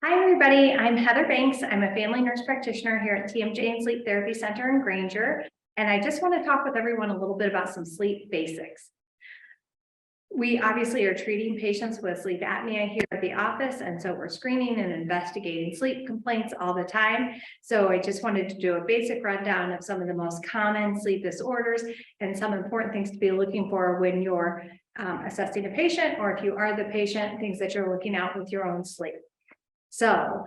Hi, everybody. I'm Heather Banks. I'm a family nurse practitioner here at TMJ and Sleep Therapy Center in Granger. And I just want to talk with everyone a little bit about some sleep basics. We obviously are treating patients with sleep apnea here at the office. And so we're screening and investigating sleep complaints all the time. So I just wanted to do a basic rundown of some of the most common sleep disorders and some important things to be looking for when you're assessing a patient, or if you are the patient, things that you're looking at with your own sleep. So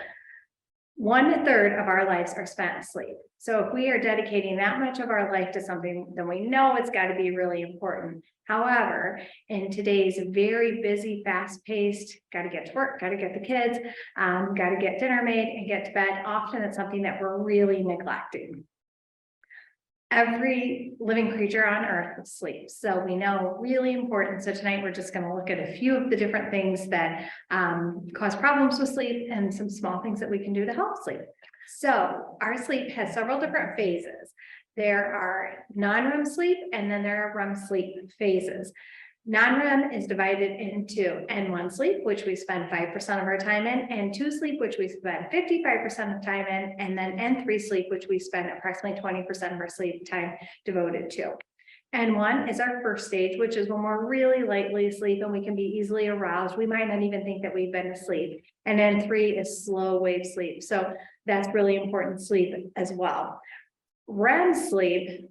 1/3 of our lives are spent asleep. So if we are dedicating that much of our life to something, then we know it's got to be really important. However, in today's very busy, fast-paced, got to get to work, got to get the kids, got to get dinner made and get to bed, often it's something that we're really neglecting. Every living creature on earth sleeps, so we know really important. So tonight we're just going to look at a few of the different things that cause problems with sleep and some small things that we can do to help sleep. So our sleep has several different phases. There are non-REM sleep, and then there are REM sleep phases. Non-REM is divided into N1 sleep, which we spend 5% of our time in, N2 sleep, which we spend 55% of time in, and then N3 sleep, which we spend approximately 20% of our sleep time devoted to. N1 is our first stage, which is when we're really lightly asleep and we can be easily aroused. We might not even think that we've been asleep. And N3 is slow wave sleep. So that's really important sleep as well. REM sleep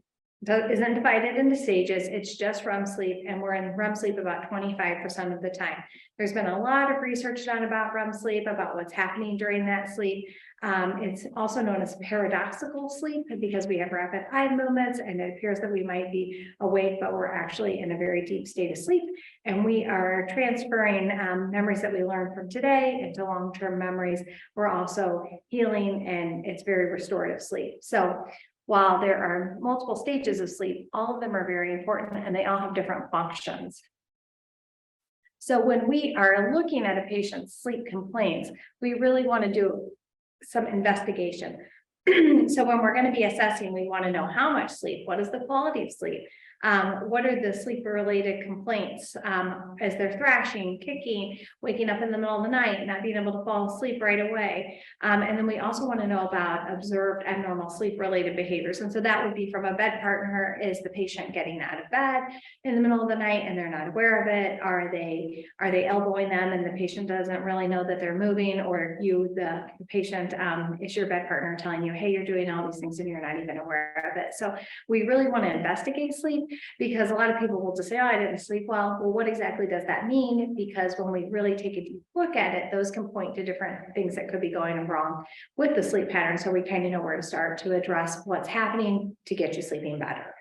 isn't divided into stages. It's just REM sleep, and we're in REM sleep about 25% of the time. There's been a lot of research done about REM sleep, about what's happening during that sleep. It's also known as paradoxical sleep because we have rapid eye movements and it appears that we might be awake, but we're actually in a very deep state of sleep. And we are transferring memories that we learned from today into long-term memories. We're also healing, and it's very restorative sleep. So while there are multiple stages of sleep, all of them are very important and they all have different functions. So when we are looking at a patient's sleep complaints, we really want to do some investigation. So when we're going to be assessing, we want to know how much sleep, what is the quality of sleep, what are the sleep related complaints, as they're thrashing, kicking, waking up in the middle of the night, not being able to fall asleep right away. And then we also want to know about observed abnormal sleep related behaviors. And so that would be from a bed partner. Is the patient getting out of bed in the middle of the night and they're not aware of it? Are they elbowing them and the patient doesn't really know that they're moving? Or you, the patient, is your bed partner telling you, hey, you're doing all these things and you're not even aware of it? So we really want to investigate sleep, because a lot of people will just say, oh, I didn't sleep well. Well, what exactly does that mean? Because when we really take a deep look at it, those can point to different things that could be going wrong with the sleep pattern. So we kind of know where to start to address what's happening to get you sleeping better.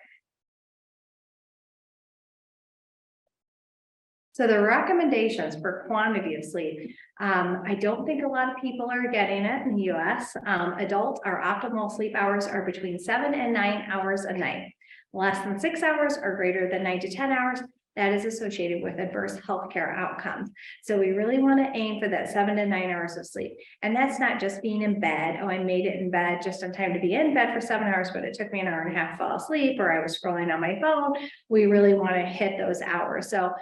So the recommendations for quantity of sleep, I don't think a lot of people are getting it in the US. Adult, our optimal sleep hours are between 7 and 9 hours a night. Less than 6 hours or greater than 9 to 10 hours, that is associated with adverse healthcare outcomes. So we really want to aim for that 7 to 9 hours of sleep. And that's not just being in bed. Oh, I made it in bed just in time to be in bed for 7 hours, but it took me an hour and a half to fall asleep, or I was scrolling on my phone. We really want to hit those hours. So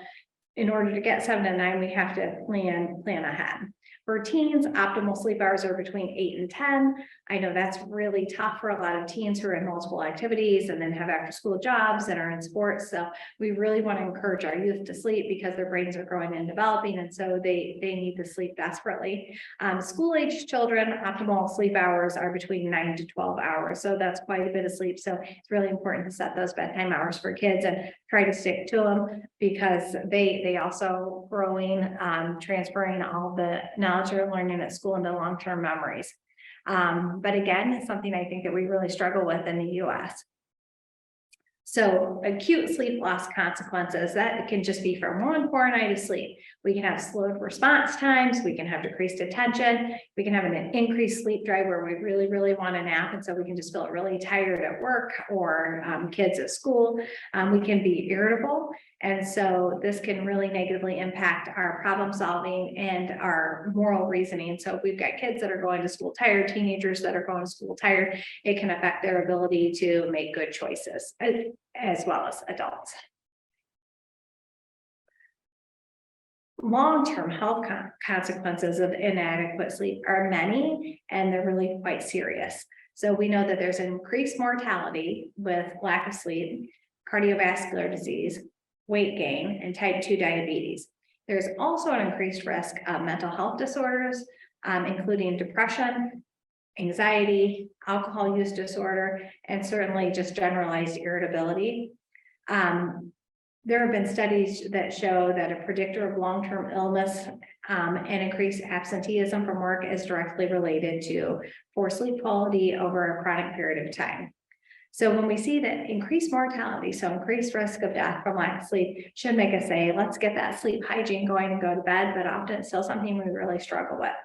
in order to get 7 to 9, we have to plan ahead. For teens, optimal sleep hours are between 8 and 10. I know that's really tough for a lot of teens who are in multiple activities and then have after school jobs and are in sports. So we really want to encourage our youth to sleep because their brains are growing and developing. And so they need to sleep desperately. School age children, optimal sleep hours are between 9 to 12 hours. So that's quite a bit of sleep. So it's really important to set those bedtime hours for kids and try to stick to them, because they also growing, transferring all the knowledge they're learning at school into long-term memories. But again, it's something I think that we really struggle with in the US. So acute sleep loss consequences, that can just be from one poor night of sleep. We can have slowed response times. We can have decreased attention. We can have an increased sleep drive where we really want a nap. And so we can just feel really tired at work or kids at school. We can be irritable. And so this can really negatively impact our problem solving and our moral reasoning. So if we've got kids that are going to school tired, teenagers that are going to school tired, it can affect their ability to make good choices, as well as adults. long-term health consequences of inadequate sleep are many, and they're really quite serious. So we know that there's an increased mortality with lack of sleep, cardiovascular disease, weight gain, and type 2 diabetes. There's also an increased risk of mental health disorders, including depression, anxiety, alcohol use disorder, and certainly just generalized irritability. There have been studies that show that a predictor of long-term illness and increased absenteeism from work is directly related to poor sleep quality over a chronic period of time. So when we see that increased mortality, so increased risk of death from lack of sleep, should make us say, let's get that sleep hygiene going and go to bed, but often it's still something we really struggle with.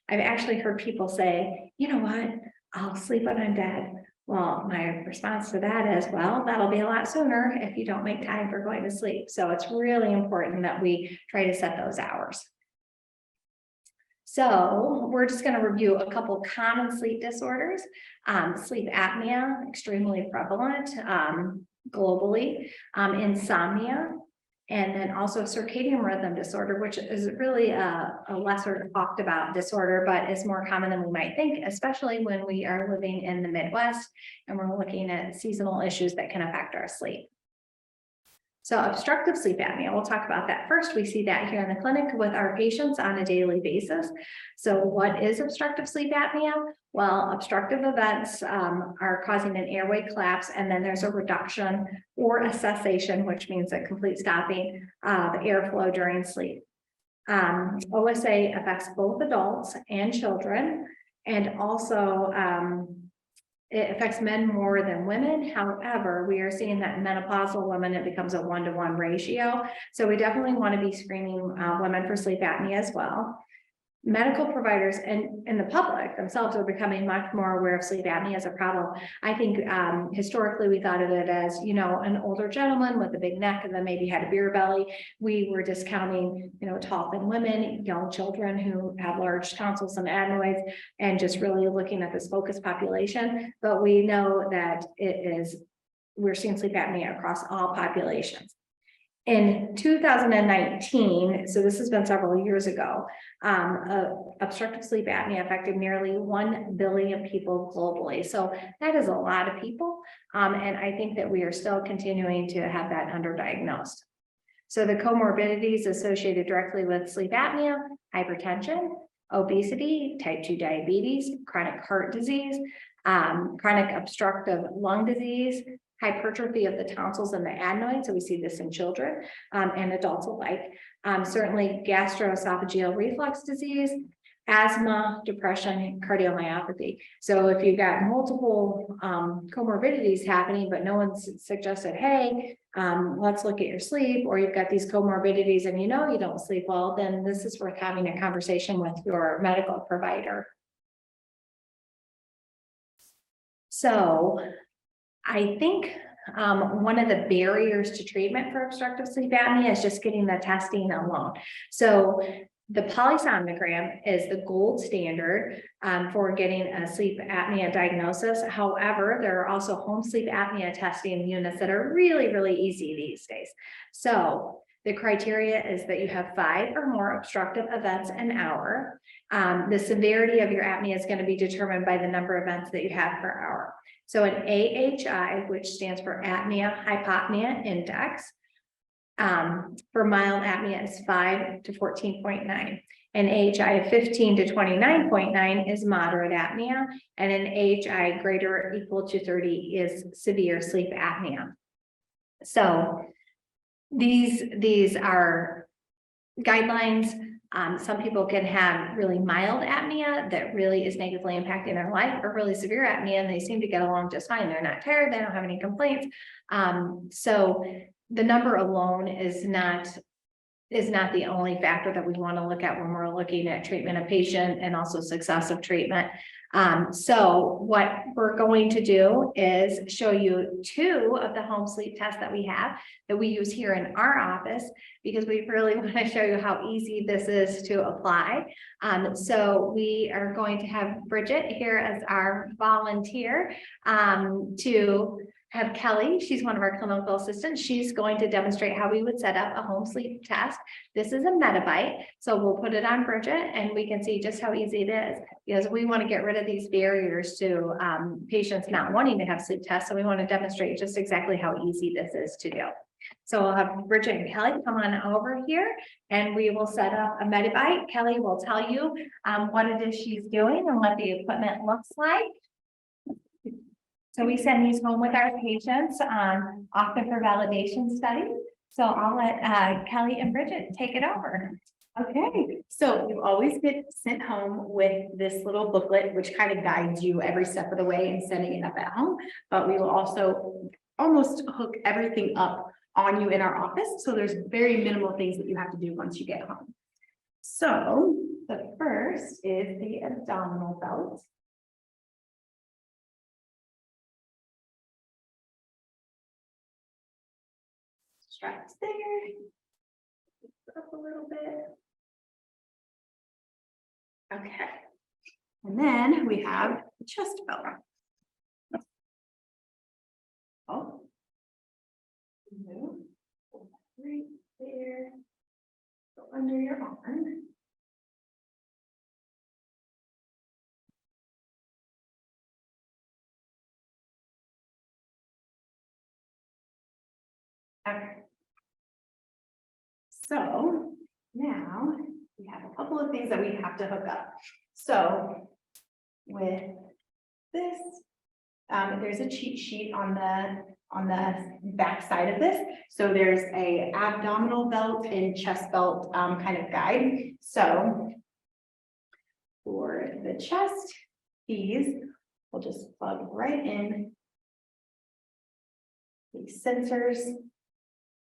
I've actually heard people say, you know what, I'll sleep when I'm dead. Well, my response to that is, well, that'll be a lot sooner if you don't make time for going to sleep. So it's really important that we try to set those hours. So we're just going to review a couple common sleep disorders. Sleep apnea, extremely prevalent globally, insomnia, and then also circadian rhythm disorder, which is really a lesser talked about disorder, but is more common than we might think, especially when we are living in the Midwest and we're looking at seasonal issues that can affect our sleep. So obstructive sleep apnea, we'll talk about that first. We see that here in the clinic with our patients on a daily basis. So what is obstructive sleep apnea? Well, obstructive events are causing an airway collapse, and then there's a reduction or a cessation, which means a complete stopping of airflow during sleep. OSA affects both adults and children, and also it affects men more than women. However, we are seeing that in menopausal women, it becomes a 1-to-1 ratio. So we definitely want to be screening women for sleep apnea as well. Medical providers and the public themselves are becoming much more aware of sleep apnea as a problem. I think historically we thought of it as, you know, an older gentleman with a big neck and then maybe had a beer belly. We were discounting, you know, tall thin women, young children who have large tonsils and adenoids, and just really looking at this focused population. But we know that we're seeing sleep apnea across all populations. In 2019, so this has been several years ago, obstructive sleep apnea affected nearly 1 billion people globally. So that is a lot of people. And I think that we are still continuing to have that underdiagnosed. So the comorbidities associated directly with sleep apnea: hypertension, obesity, type 2 diabetes, chronic heart disease, chronic obstructive lung disease, hypertrophy of the tonsils and the adenoids. So we see this in children and adults alike. Certainly gastroesophageal reflux disease, asthma, depression, cardiomyopathy. So if you've got multiple comorbidities happening, but no one's suggested, hey, let's look at your sleep, or you've got these comorbidities and you know you don't sleep well, then this is worth having a conversation with your medical provider. So I think one of the barriers to treatment for obstructive sleep apnea is just getting the testing alone. So the polysomnogram is the gold standard for getting a sleep apnea diagnosis. However, there are also home sleep apnea testing units that are really, really easy these days. So the criteria is that you have 5 or more obstructive events an hour. The severity of your apnea is going to be determined by the number of events that you have per hour. So an AHI, which stands for apnea hypopnea index, for mild apnea is 5 to 14.9. An AHI of 15 to 29.9 is moderate apnea, and an AHI greater or equal to 30 is severe sleep apnea. So these are guidelines. Some people can have really mild apnea that really is negatively impacting their life, or really severe apnea and they seem to get along just fine. They're not tired, they don't have any complaints. So the number alone is not the only factor that we want to look at when we're looking at treatment of patient and also success of treatment. So what we're going to do is show you 2 of the home sleep tests that we have that we use here in our office, because we really want to show you how easy this is to apply. So we are going to have Bridget here as our volunteer to have Kelly. She's one of our clinical assistants. She's going to demonstrate how we would set up a home sleep test. This is a Medibite, so we'll put it on Bridget and we can see just how easy it is, because we want to get rid of these barriers to patients not wanting to have sleep tests. So we want to demonstrate just exactly how easy this is to do. So we'll have Bridget and Kelly come on over here and we will set up a Medibite. Kelly will tell you what it is she's doing and what the equipment looks like. So we send these home with our patients, often for validation studies. So I'll let Kelly and Bridget take it over. Okay, so you always get sent home with this little booklet, which kind of guides you every step of the way in setting it up at home. But we will also almost hook everything up on you in our office. So there's very minimal things that you have to do once you get home. So the first is the abdominal belt. Straps there. Up a little bit. Okay. And then we have the chest belt. Oh. Right there. Go under your arm. Okay. So now we have a couple of things that we have to hook up. So with this, there's a cheat sheet on the back side of this. So there's a abdominal belt and chest belt kind of guide. So for the chest, these will just plug right in. These sensors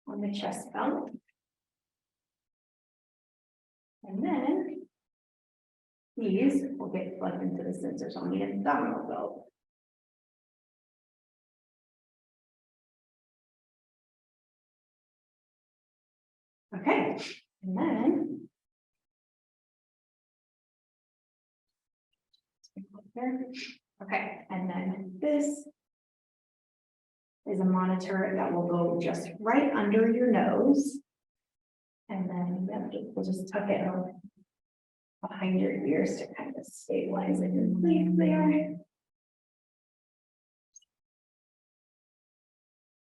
on the chest belt. And then these will get plugged into the sensors on the abdominal belt. Okay, and then okay, and then this is a monitor that will go just right under your nose. And then we'll just tuck it behind your ears to kind of stabilize it in place there.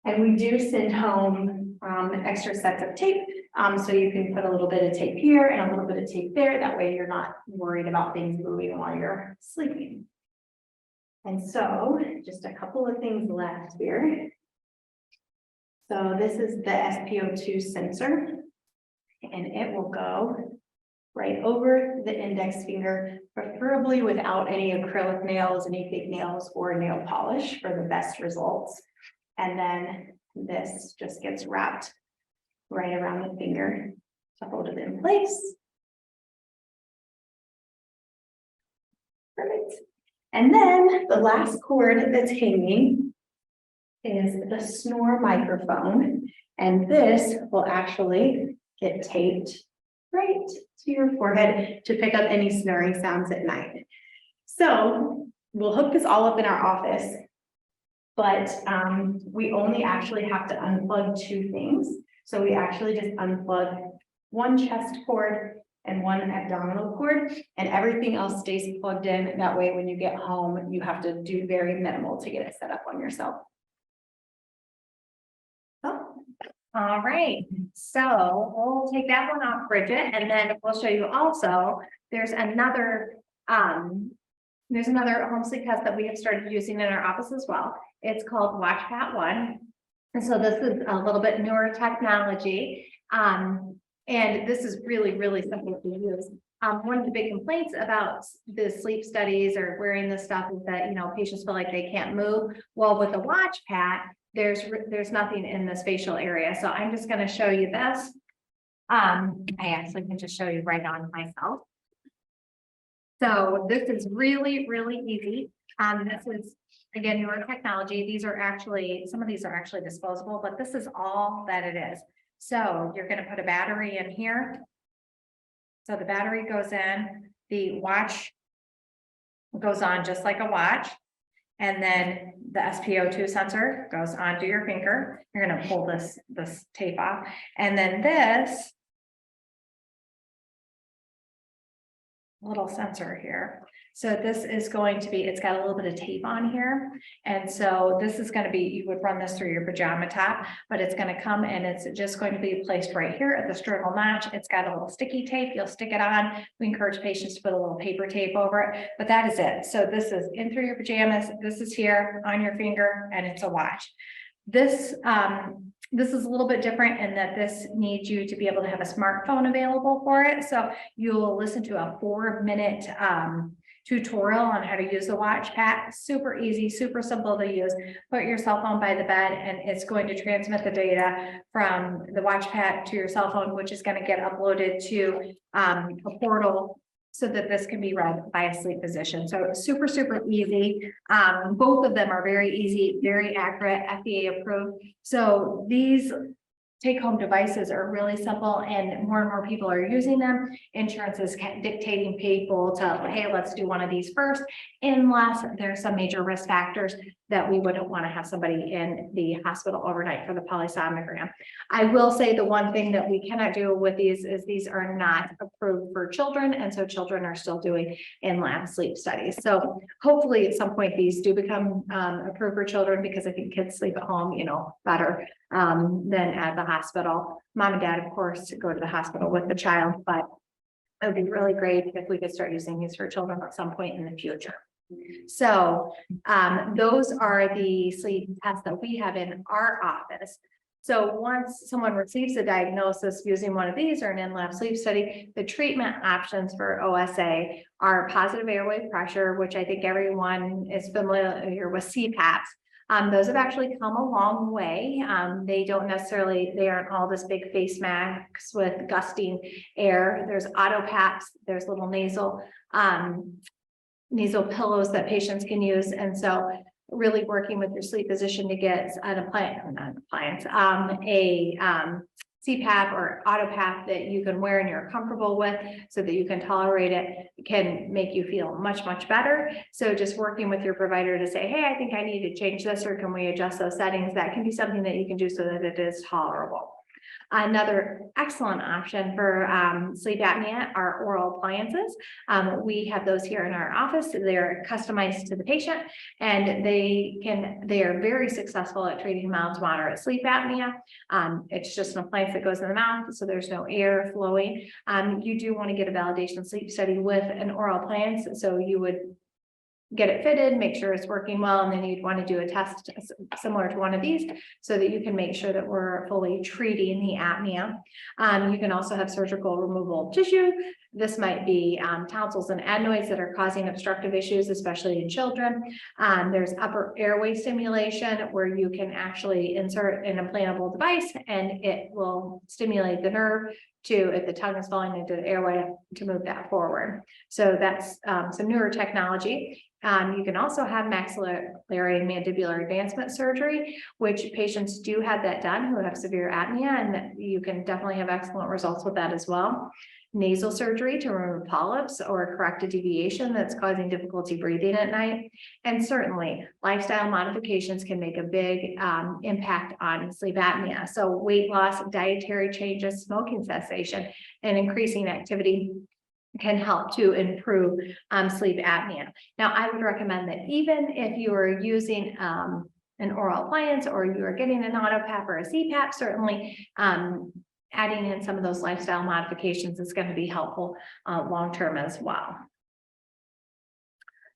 And we do send home extra sets of tape. So you can put a little bit of tape here and a little bit of tape there. That way you're not worried about things moving while you're sleeping. And so just a couple of things left here. So this is the SpO2 sensor, and it will go right over the index finger, preferably without any acrylic nails, any fake nails, or nail polish for the best results. And then this just gets wrapped right around the finger to hold it in place. Perfect. And then the last cord that's hanging is the snore microphone. And this will actually get taped right to your forehead to pick up any snoring sounds at night. So we'll hook this all up in our office, but we only actually have to unplug two things. So we actually just unplug one chest cord and one abdominal cord, and everything else stays plugged in. That way, when you get home, you have to do very minimal to get it set up on yourself. All right, so we'll take that one off, Bridget, and then we'll show you also, there's another home sleep test that we have started using in our office as well. It's called WatchPat 1. And so this is a little bit newer technology. And this is really, really simple to use. One of the big complaints about the sleep studies or wearing this stuff is that, patients feel like they can't move. Well, with the WatchPat, there's nothing in the spatial area. So I'm just going to show you this. I actually can just show you right on myself. So this is really, really easy. This is, again, newer technology. These are actually, some of these are actually disposable, but this is all that it is. So you're going to put a battery in here. So the battery goes in, the watch goes on just like a watch. And then the SpO2 sensor goes onto your finger. You're gonna pull this tape off. And then this little sensor here. So this is going to be, it's got a little bit of tape on here. And so this is going to be, you would run this through your pajama top, but it's going to come and it's just going to be placed right here at the sternal notch. It's got a little sticky tape. You'll stick it on. We encourage patients to put a little paper tape over it, but that is it. So this is in through your pajamas. This is here on your finger and it's a watch. This is a little bit different in that this needs you to be able to have a smartphone available for it. So you'll listen to a 4-minute tutorial on how to use the watch pad. Super easy, super simple to use. Put your cell phone by the bed and it's going to transmit the data from the watch pad to your cell phone, which is going to get uploaded to a portal so that this can be read by a sleep physician. So super, super easy. Both of them are very easy, very accurate, FDA approved. So these take-home devices are really simple and more people are using them. Insurance is dictating people to, hey, let's do one of these first, unless there's some major risk factors that we wouldn't want to have somebody in the hospital overnight for the polysomnogram. I will say the one thing that we cannot do with these is these are not approved for children. And so children are still doing in-lab sleep studies. So hopefully at some point these do become approved for children, because I think kids sleep at home, you know, better than at the hospital. Mom and dad, of course, go to the hospital with the child, but it would be really great if we could start using these for children at some point in the future. So those are the sleep tests that we have in our office. So once someone receives a diagnosis using one of these or an in-lab sleep study, the treatment options for OSA are positive airway pressure, which I think everyone is familiar with, CPAPs. Those have actually come a long way. They aren't all this big face masks with gusting air. There's auto-PAPs, there's little nasal pillows that patients can use. And so really working with your sleep physician to get CPAP or auto-PAP that you can wear and you're comfortable with so that you can tolerate it, can make you feel much, much better. So just working with your provider to say, hey, I think I need to change this, or can we adjust those settings? That can be something that you can do so that it is tolerable. Another excellent option for sleep apnea are oral appliances. We have those here in our office. They're customized to the patient, and they are very successful at treating mild to moderate sleep apnea. It's just an appliance that goes in the mouth, so there's no air flowing. You do want to get a validation sleep study with an oral appliance, so you would get it fitted, make sure it's working well, and then you'd want to do a test similar to one of these so that you can make sure that we're fully treating the apnea. You can also have surgical removal of tissue. This might be tonsils and adenoids that are causing obstructive issues, especially in children. There's upper airway stimulation, where you can actually insert an implantable device and it will stimulate the nerve to, if the tongue is falling into the airway, to move that forward. So that's some newer technology. You can also have maxillary and mandibular advancement surgery, which patients do have that done who have severe apnea, and you can definitely have excellent results with that as well. Nasal surgery to remove polyps or correct a deviation that's causing difficulty breathing at night. And certainly lifestyle modifications can make a big impact on sleep apnea. So weight loss, dietary changes, smoking cessation, and increasing activity can help to improve sleep apnea. Now, I would recommend that even if you are using an oral appliance or you are getting an auto-PAP or a CPAP, certainly adding in some of those lifestyle modifications is going to be helpful long-term as well.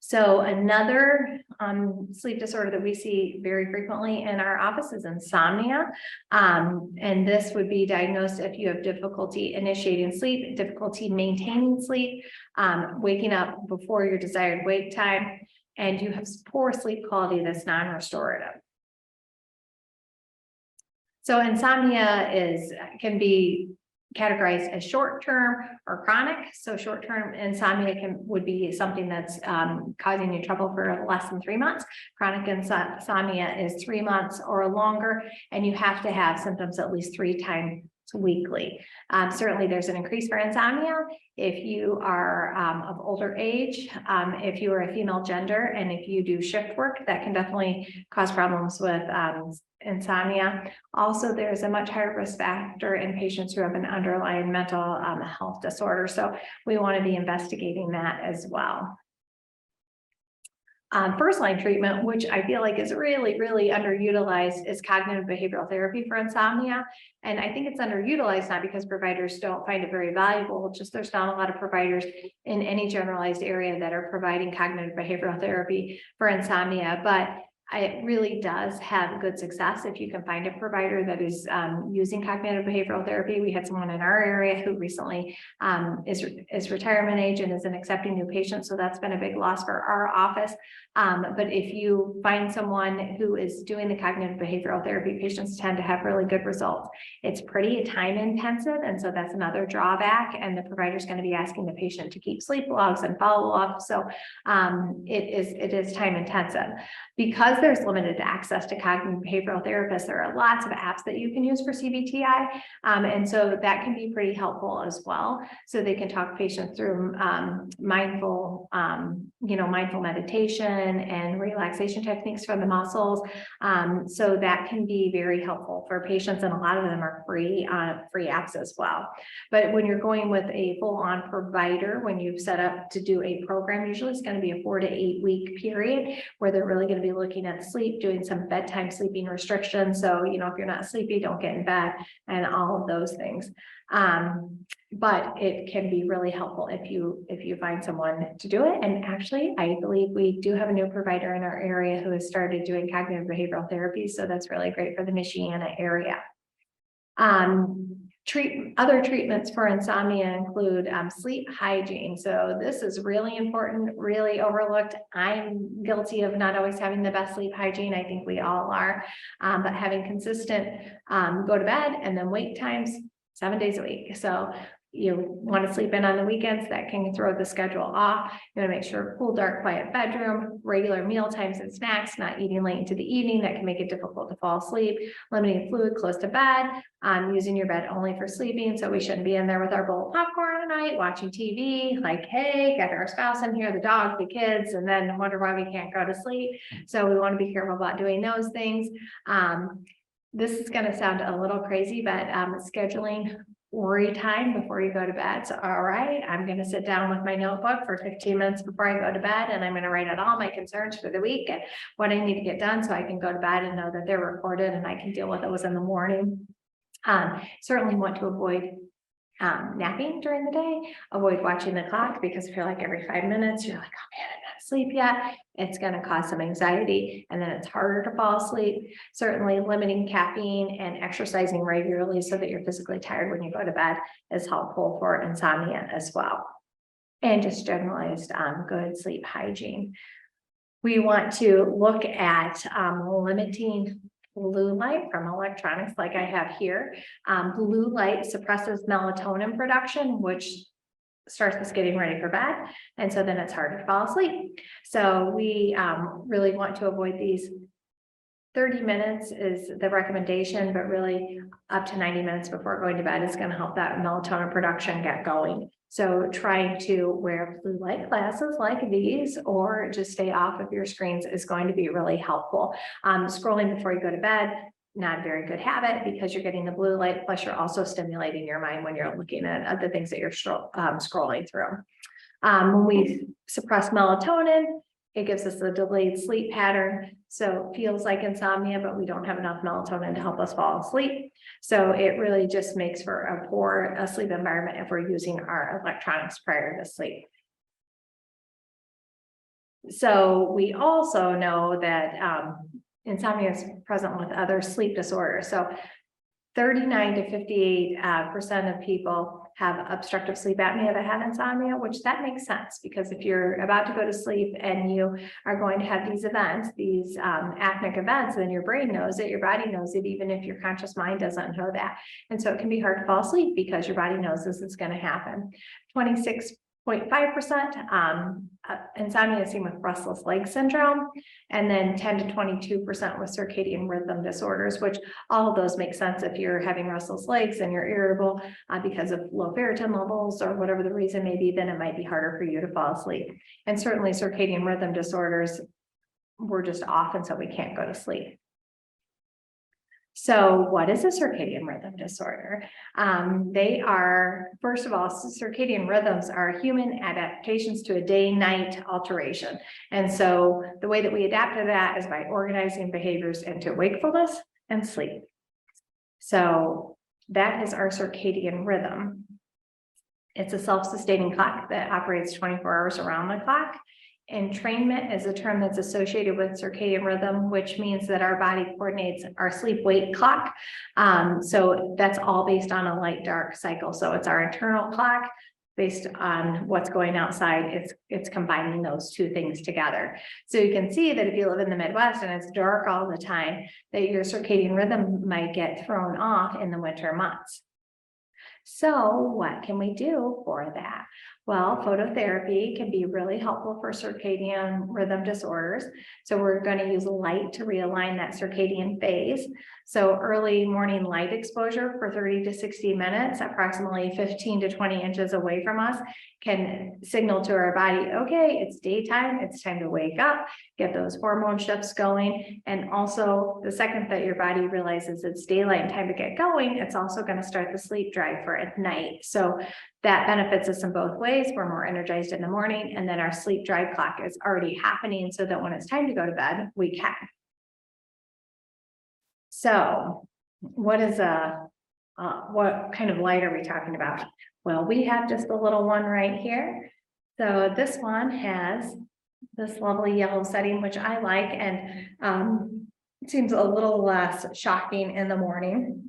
So another sleep disorder that we see very frequently in our office is insomnia. And this would be diagnosed if you have difficulty initiating sleep, difficulty maintaining sleep, waking up before your desired wake time, and you have poor sleep quality that's non-restorative. So insomnia can be categorized as short-term or chronic. So short-term insomnia would be something that's causing you trouble for less than 3 months. Chronic insomnia is 3 months or longer, and you have to have symptoms at least 3 times weekly. Certainly there's an increase for insomnia if you are of older age, if you are a female gender, and if you do shift work, that can definitely cause problems with insomnia. Also, there's a much higher risk factor in patients who have an underlying mental health disorder. So we want to be investigating that as well. First line treatment, which I feel like is really, really underutilized, is cognitive behavioral therapy for insomnia. And I think it's underutilized not because providers don't find it very valuable, just there's not a lot of providers in any generalized area that are providing cognitive behavioral therapy for insomnia, but it really does have good success if you can find a provider that is using cognitive behavioral therapy. We had someone in our area who recently is retirement age and isn't accepting new patients. So that's been a big loss for our office. But if you find someone who is doing the cognitive behavioral therapy, patients tend to have really good results. It's pretty time intensive. And so that's another drawback. And the provider is going to be asking the patient to keep sleep logs and follow up. So it is time intensive. Because there's limited access to cognitive behavioral therapists, there are lots of apps that you can use for CBTI. And so that can be pretty helpful as well. So they can talk patients through mindful meditation and relaxation techniques for the muscles. So that can be very helpful for patients. And a lot of them are free apps as well. But when you're going with a full-on provider, when you've set up to do a program, usually it's going to be a 4 to 8 week period where they're really going to be looking at sleep, doing some bedtime sleeping restrictions. So, if you're not sleepy, don't get in bed and all of those things. But it can be really helpful if you find someone to do it. And actually, I believe we do have a new provider in our area who has started doing cognitive behavioral therapy. So that's really great for the Michiana area. Other treatments for insomnia include sleep hygiene. So this is really important, really overlooked. I'm guilty of not always having the best sleep hygiene. I think we all are, but having consistent go to bed and then wake times 7 days a week. So you want to sleep in on the weekends, that can throw the schedule off. You want to make sure cool, dark, quiet bedroom, regular meal times and snacks, not eating late into the evening. That can make it difficult to fall asleep. Limiting fluid close to bed, using your bed only for sleeping. So we shouldn't be in there with our bowl of popcorn at night, watching TV, like, hey, got our spouse in here, the dog, the kids, and then wonder why we can't go to sleep. So we want to be careful about doing those things. This is going to sound a little crazy, but scheduling worry time before you go to bed. So, all right, I'm going to sit down with my notebook for 15 minutes before I go to bed, and I'm going to write out all my concerns for the week and what I need to get done so I can go to bed and know that they're recorded and I can deal with those in the morning. Certainly want to avoid napping during the day, avoid watching the clock, because if you're like every 5 minutes, you're like, oh man, I'm not asleep yet. It's going to cause some anxiety and then it's harder to fall asleep. Certainly limiting caffeine and exercising regularly so that you're physically tired when you go to bed is helpful for insomnia as well. And just generalized good sleep hygiene. We want to look at limiting blue light from electronics like I have here. Blue light suppresses melatonin production, which starts us getting ready for bed. And so then it's harder to fall asleep. So we really want to avoid these. 30 minutes is the recommendation, but really up to 90 minutes before going to bed is going to help that melatonin production get going. So trying to wear blue light glasses like these, or just stay off of your screens, is going to be really helpful. Scrolling before you go to bed, not a very good habit, because you're getting the blue light, plus you're also stimulating your mind when you're looking at other things that you're scrolling through. When we suppress melatonin, it gives us a delayed sleep pattern. So it feels like insomnia, but we don't have enough melatonin to help us fall asleep. So it really just makes for a poor sleep environment if we're using our electronics prior to sleep. So we also know that insomnia is present with other sleep disorders. So 39 to 58% of people have obstructive sleep apnea that have insomnia, which that makes sense, because if you're about to go to sleep and you are going to have these events, these apneic events, then your brain knows it, your body knows it, even if your conscious mind doesn't know that. And so it can be hard to fall asleep because your body knows this is going to happen. 26.2% 0.5%. Insomnia is seen with restless leg syndrome, and then 10 to 22% with circadian rhythm disorders, which all of those make sense if you're having restless legs and you're irritable because of low ferritin levels or whatever the reason may be, then it might be harder for you to fall asleep. And certainly circadian rhythm disorders, we're just off, and so we can't go to sleep. So what is a circadian rhythm disorder? They are, first of all, circadian rhythms are human adaptations to a day-night alteration. And so the way that we adapt to that is by organizing behaviors into wakefulness and sleep. So that is our circadian rhythm. It's a self-sustaining clock that operates 24 hours around the clock. Entrainment is a term that's associated with circadian rhythm, which means that our body coordinates our sleep-wake clock. So that's all based on a light-dark cycle. So it's our internal clock based on what's going outside. It's combining those two things together. So you can see that if you live in the Midwest and it's dark all the time, that your circadian rhythm might get thrown off in the winter months. So what can we do for that? Well, phototherapy can be really helpful for circadian rhythm disorders. So we're going to use light to realign that circadian phase. So early morning light exposure for 30 to 60 minutes, approximately 15 to 20 inches away from us, can signal to our body, okay, it's daytime, it's time to wake up, get those hormone shifts going. And also the second that your body realizes it's daylight and time to get going, it's also going to start the sleep drive for at night. So that benefits us in both ways. We're more energized in the morning, and then our sleep drive clock is already happening so that when it's time to go to bed, we can. So what is what kind of light are we talking about? Well, we have just a little one right here. So this one has this lovely yellow setting, which I like, and it seems a little less shocking in the morning.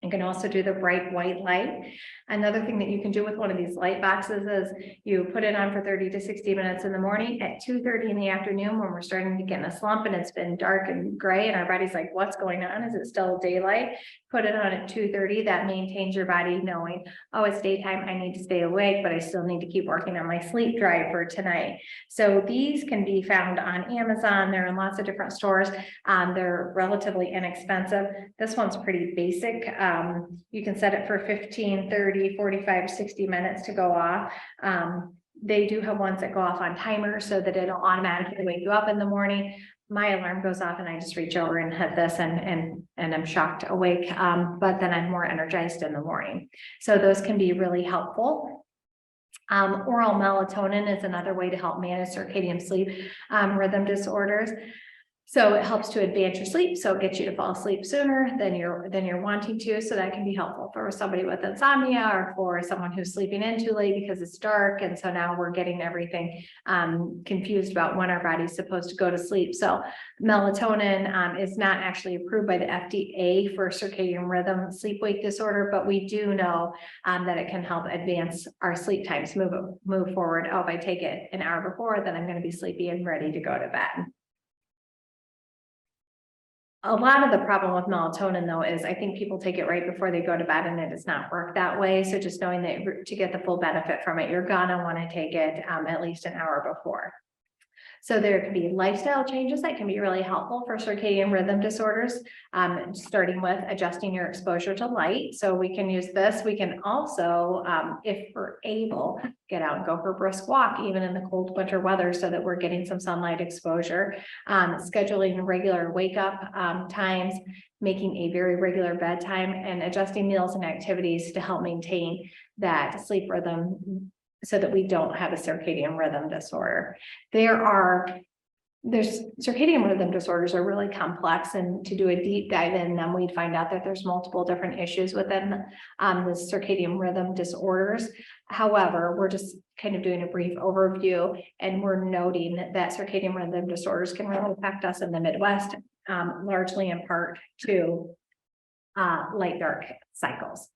You can also do the bright white light. Another thing that you can do with one of these light boxes is you put it on for 30 to 60 minutes in the morning. At 2:30 in the afternoon, when we're starting to get in a slump and it's been dark and gray and our body's like, what's going on? Is it still daylight? Put it on at 2:30. That maintains your body knowing, oh, it's daytime, I need to stay awake, but I still need to keep working on my sleep drive for tonight. So these can be found on Amazon. They're in lots of different stores. They're relatively inexpensive. This one's pretty basic. You can set it for 15, 30, 45, 60 minutes to go off. They do have ones that go off on timer so that it'll automatically wake you up in the morning. My alarm goes off and I just reach over and hit this and I'm shocked awake. But then I'm more energized in the morning. So those can be really helpful. Oral melatonin is another way to help manage circadian sleep rhythm disorders. So it helps to advance your sleep. So it gets you to fall asleep sooner than you're wanting to. So that can be helpful for somebody with insomnia or for someone who's sleeping in too late because it's dark. And so now we're getting everything confused about when our body's supposed to go to sleep. So melatonin is not actually approved by the FDA for circadian rhythm sleep-wake disorder, but we do know that it can help advance our sleep times, move forward. Oh, if I take it an hour before, then I'm going to be sleepy and ready to go to bed. A lot of the problem with melatonin, though, is I think people take it right before they go to bed and it does not work that way. So just knowing that to get the full benefit from it, you're gonna want to take it at least an hour before. So there can be lifestyle changes that can be really helpful for circadian rhythm disorders, starting with adjusting your exposure to light. So we can use this. We can also, if we're able, get out and go for a brisk walk, even in the cold winter weather, so that we're getting some sunlight exposure, scheduling regular wake up times, making a very regular bedtime, and adjusting meals and activities to help maintain that sleep rhythm so that we don't have a circadian rhythm disorder. There's circadian rhythm disorders are really complex, and to do a deep dive in them, we'd find out that there's multiple different issues within the circadian rhythm disorders. However, we're just kind of doing a brief overview, and we're noting that circadian rhythm disorders can really affect us in the Midwest, largely in part to light-dark cycles.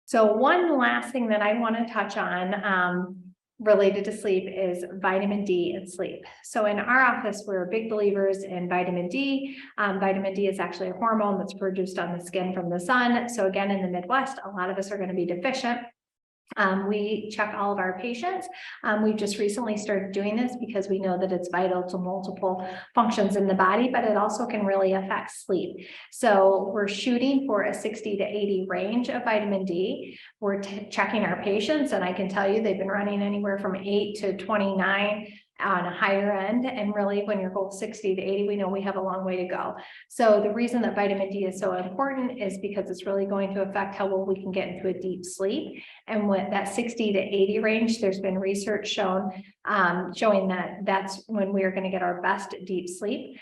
So one last thing that I want to touch on related to sleep is vitamin D and sleep. So in our office, we're big believers in vitamin D. Vitamin D is actually a hormone that's produced on the skin from the sun. So again, in the Midwest, a lot of us are going to be deficient. We check all of our patients. We've just recently started doing this because we know that it's vital to multiple functions in the body, but it also can really affect sleep. So we're shooting for a 60 to 80 range of vitamin D. We're checking our patients, and I can tell you they've been running anywhere from 8 to 29 on a higher end. And really, when you're both 60 to 80, we know we have a long way to go. So the reason that vitamin D is so important is because it's really going to affect how well we can get into a deep sleep. And with that 60 to 80 range, there's been research showing that that's when we are going to get our best deep sleep.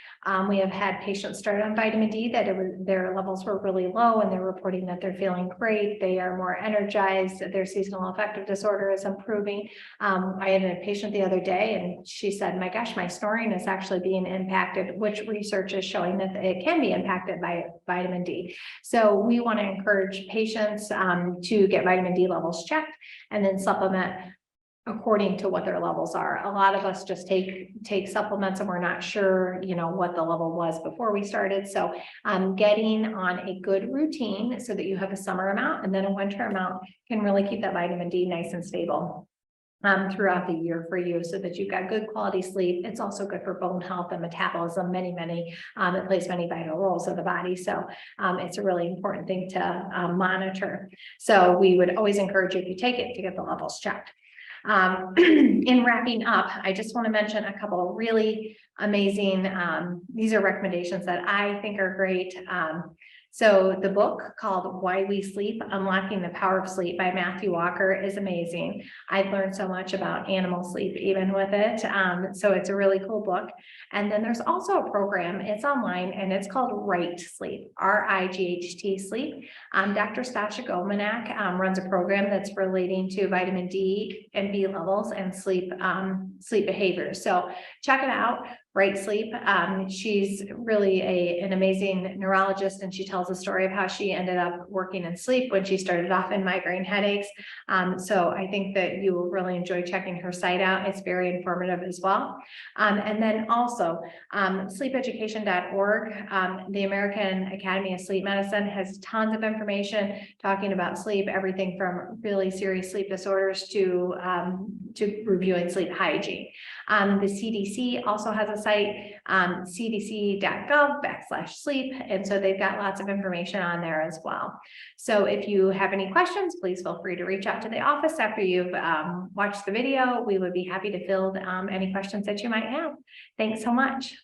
We have had patients start on vitamin D that their levels were really low, and they're reporting that they're feeling great. They are more energized. Their seasonal affective disorder is improving. I had a patient the other day, and she said, my gosh, my snoring is actually being impacted, which research is showing that it can be impacted by vitamin D. So we want to encourage patients to get vitamin D levels checked and then supplement according to what their levels are. A lot of us just take supplements and we're not sure, what the level was before we started. So getting on a good routine so that you have a summer amount and then a winter amount can really keep that vitamin D nice and stable throughout the year for you, so that you've got good quality sleep. It's also good for bone health and metabolism, it plays many vital roles of the body. So it's a really important thing to monitor. So we would always encourage you, if you take it, to get the levels checked. In wrapping up, I just want to mention a couple of really amazing, these are recommendations that I think are great. So the book called Why We Sleep, Unlocking the Power of Sleep by Matthew Walker is amazing. I've learned so much about animal sleep even with it. So it's a really cool book. And then there's also a program, it's online, and it's called Right Sleep, RIGHT Sleep. Dr. Stasha Gomanak runs a program that's relating to vitamin D and B levels and sleep behaviors. So check it out. Right Sleep. She's really an amazing neurologist, and she tells a story of how she ended up working in sleep when she started off in migraine headaches. So I think that you will really enjoy checking her site out. It's very informative as well. And then also sleepeducation.org, the American Academy of Sleep Medicine has tons of information talking about sleep, everything from really serious sleep disorders to reviewing sleep hygiene. The CDC also has a site, cdc.gov/sleep. And so they've got lots of information on there as well. So if you have any questions, please feel free to reach out to the office after you've watched the video. We would be happy to field any questions that you might have. Thanks so much.